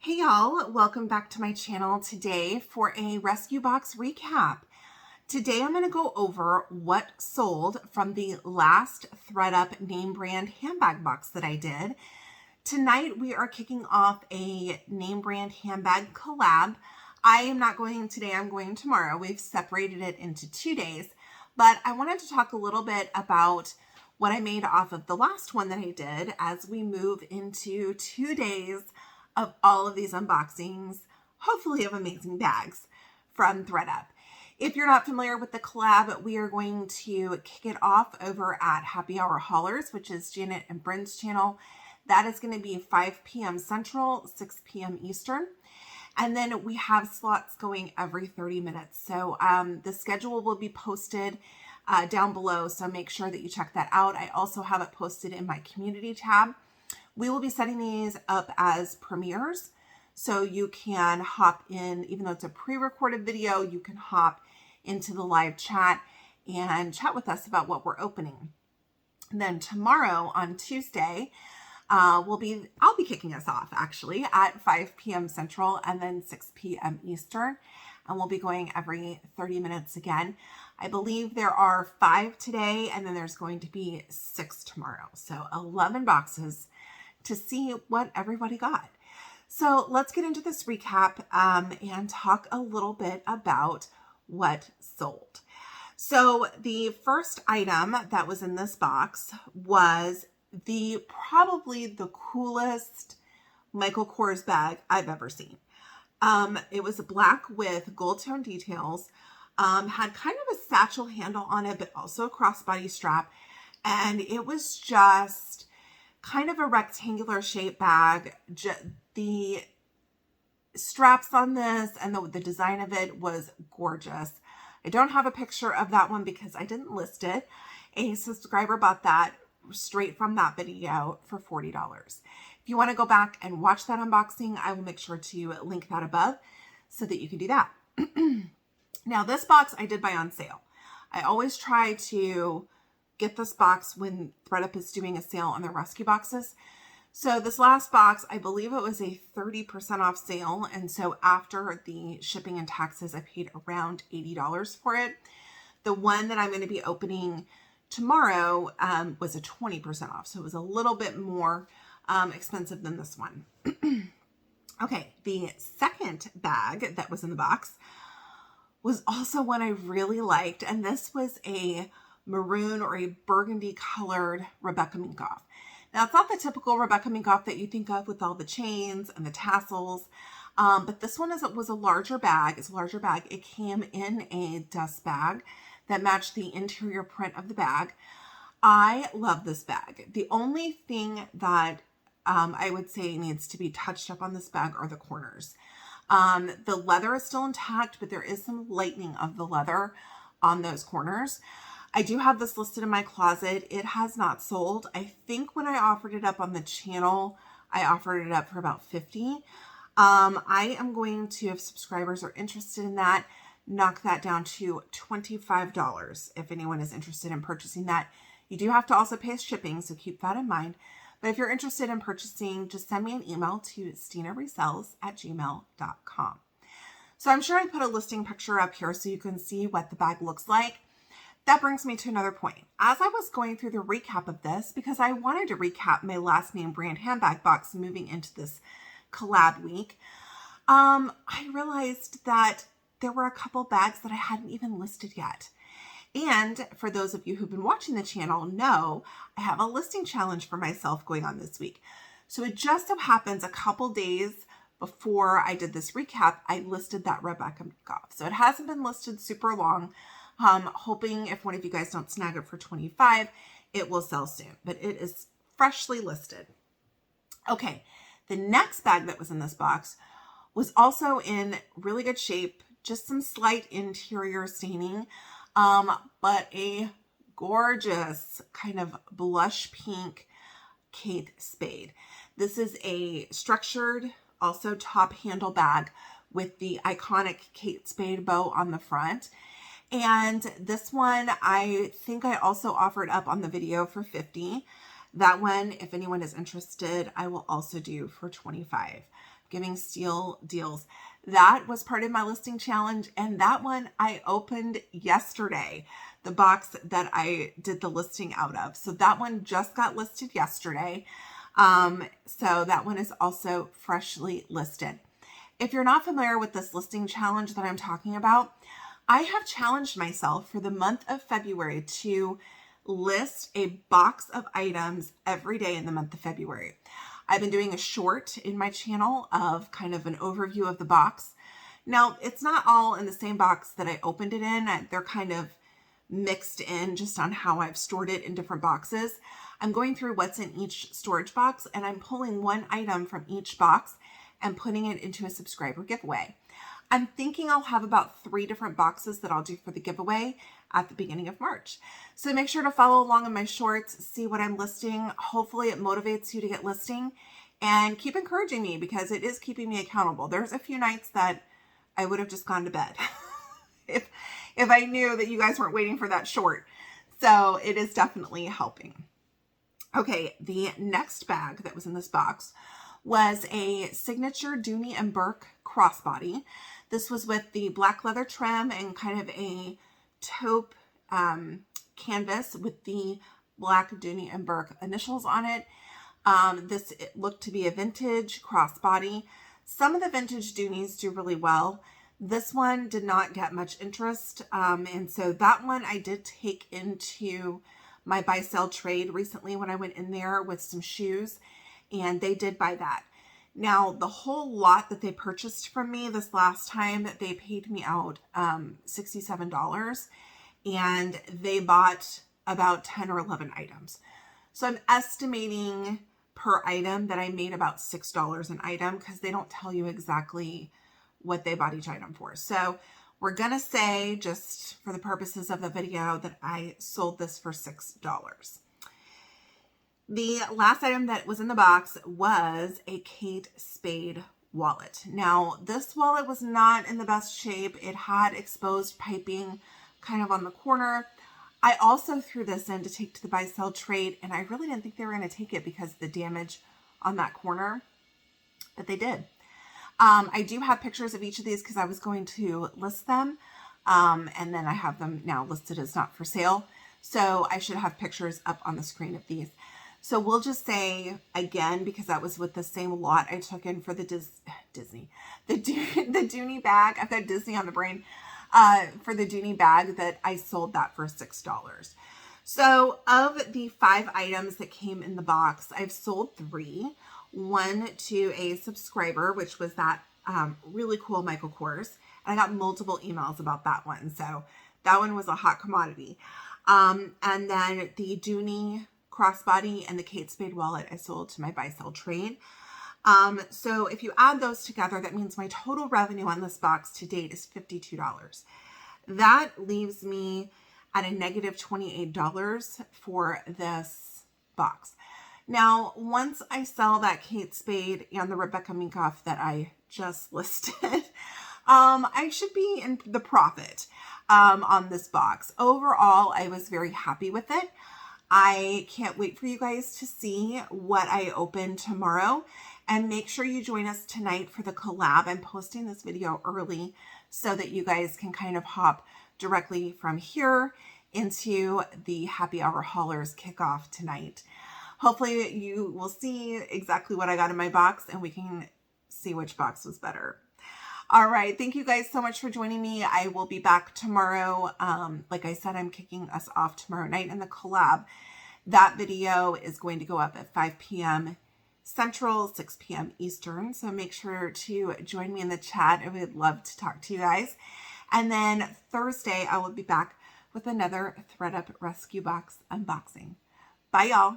Hey y'all, welcome back to my channel today for a rescue box recap. Today I'm going to go over what sold from the last Thredup Namebrand handbag box that I did. Tonight we are kicking off a Namebrand handbag collab. I am not going today, I'm going tomorrow. We've separated it into 2 days, but I wanted to talk a little bit about what I made off of the last one that I did as we move into 2 days of all of these unboxings, hopefully of amazing bags from Thredup. If you're not familiar with the collab, we are going to kick it off over at Happy Hour Haulers, which is Janet and Bryn's channel. That is going to be 5 p.m. Central, 6 p.m. Eastern. And then we have slots going every 30 minutes. So the schedule will be posted down below, so make sure that you check that out. I also have it posted in my community tab. We will be setting these up as premieres, so you can hop in, even though it's a pre-recorded video, you can hop into the live chat and chat with us about what we're opening. And then tomorrow on Tuesday, I'll be kicking us off actually at 5 p.m. Central and then 6 p.m. Eastern, and we'll be going every 30 minutes again. I believe there are 5 today, and then there's going to be 6 tomorrow. So 11 boxes to see what everybody got. So let's get into this recap and talk a little bit about what sold. So the first item that was in this box was probably the coolest Michael Kors bag I've ever seen. It was black with gold tone details, had kind of a satchel handle on it, but also a crossbody strap. And it was just kind of a rectangular shaped bag. The straps on this and the design of it was gorgeous. I don't have a picture of that one because I didn't list it. A subscriber bought that straight from that video for $40. If you want to go back and watch that unboxing, I will make sure to link that above so that you can do that. Now this box I did buy on sale. I always try to get this box when Thredup is doing a sale on their rescue boxes. So this last box, I believe it was a 30% off sale. And so after the shipping and taxes, I paid around $80 for it. The one that I'm going to be opening tomorrow was a 20% off. So it was a little bit more expensive than this one. Okay, the second bag that was in the box was also one I really liked. And this was a maroon or a burgundy colored Rebecca Minkoff. Now it's not the typical Rebecca Minkoff that you think of with all the chains and the tassels, but this one was a larger bag. It's a larger bag. It came in a dust bag that matched the interior print of the bag. I love this bag. The only thing that I would say needs to be touched up on this bag are the corners. The leather is still intact, but there is some lightening of the leather on those corners. I do have this listed in my closet. It has not sold. I think when I offered it up on the channel, I offered it up for about $50. I am going to, if subscribers are interested in that, knock that down to $25 if anyone is interested in purchasing that. You do have to also pay shipping, so keep that in mind. But if you're interested in purchasing, just send me an email to stinaresels@gmail.com. So I'm sure I put a listing picture up here so you can see what the bag looks like. That brings me to another point. As I was going through the recap of this, because I wanted to recap my last Namebrand handbag box moving into this collab week, I realized that there were a couple bags that I hadn't even listed yet. And for those of you who've been watching the channel know, I have a listing challenge for myself going on this week. So it just so happens a couple days before I did this recap, I listed that Rebecca Minkoff. So it hasn't been listed super long. Hoping if one of you guys don't snag it for $25, it will sell soon, but it is freshly listed. Okay, the next bag that was in this box was also in really good shape, just some slight interior staining, but a gorgeous kind of blush pink Kate Spade. This is a structured, also top handle bag with the iconic Kate Spade bow on the front. And this one, I think I also offered up on the video for $50. That one, if anyone is interested, I will also do for $25. giving steal deals. That was part of my listing challenge, and that one I opened yesterday, the box that I did the listing out of. So that one just got listed yesterday. So that one is also freshly listed. If you're not familiar with this listing challenge that I'm talking about, I have challenged myself for the month of February to list a box of items every day in the month of February. I've been doing a short in my channel of kind of an overview of the box. Now, it's not all in the same box that I opened it in. They're kind of mixed in just on how I've stored it in different boxes. I'm going through what's in each storage box, and I'm pulling one item from each box and putting it into a subscriber giveaway. I'm thinking I'll have about 3 different boxes that I'll do for the giveaway at the beginning of March. So make sure to follow along in my shorts, see what I'm listing. Hopefully it motivates you to get listing, and keep encouraging me because it is keeping me accountable. There's a few nights that I would have just gone to bed if I knew that you guys weren't waiting for that short. So it is definitely helping. Okay, the next bag that was in this box was a signature Dooney and Burke crossbody. This was with the black leather trim and kind of a taupe canvas with the black Dooney and Burke initials on it. It looked to be a vintage crossbody. Some of the vintage Dooneys do really well. This one did not get much interest. And so that one I did take into my buy sell trade recently when I went in there with some shoes, and they did buy that. Now, the whole lot that they purchased from me this last time, they paid me out $67, and they bought about 10 or 11 items. So I'm estimating per item that I made about $6 an item because they don't tell you exactly what they bought each item for. So we're going to say, just for the purposes of the video, that I sold this for $6. The last item that was in the box was a Kate Spade wallet. Now, this wallet was not in the best shape. It had exposed piping kind of on the corner. I also threw this in to take to the buy sell trade, and I really didn't think they were going to take it because of the damage on that corner, but they did. I do have pictures of each of these because I was going to list them, and then I have them now listed as not for sale. So I should have pictures up on the screen of these. So we'll just say, again, because that was with the same lot I took in for the the Dooney bag. I've got Disney on the brain. For the Dooney bag, that I sold that for $6. So of the 5 items that came in the box, I've sold 3. One to a subscriber, which was that really cool Michael Kors. And I got multiple emails about that one. So that one was a hot commodity. And then the Dooney crossbody and the Kate Spade wallet I sold to my buy sell trade. So if you add those together, that means my total revenue on this box to date is $52. That leaves me at a negative $28 for this box. Now, once I sell that Kate Spade and the Rebecca Minkoff that I just listed, I should be in the profit on this box. Overall, I was very happy with it. I can't wait for you guys to see what I open tomorrow, and make sure you join us tonight for the collab. I'm posting this video early so that you guys can kind of hop directly from here into the happy hour haulers kickoff tonight. Hopefully you will see exactly what I got in my box and we can see which box was better. All right. Thank you guys so much for joining me. I will be back tomorrow. Like I said, I'm kicking us off tomorrow night in the collab. That video is going to go up at 5 p.m. Central, 6 p.m. Eastern. So make sure to join me in the chat. I would love to talk to you guys. And then Thursday, I will be back with another Thredup Rescue Box unboxing. Bye, y'all.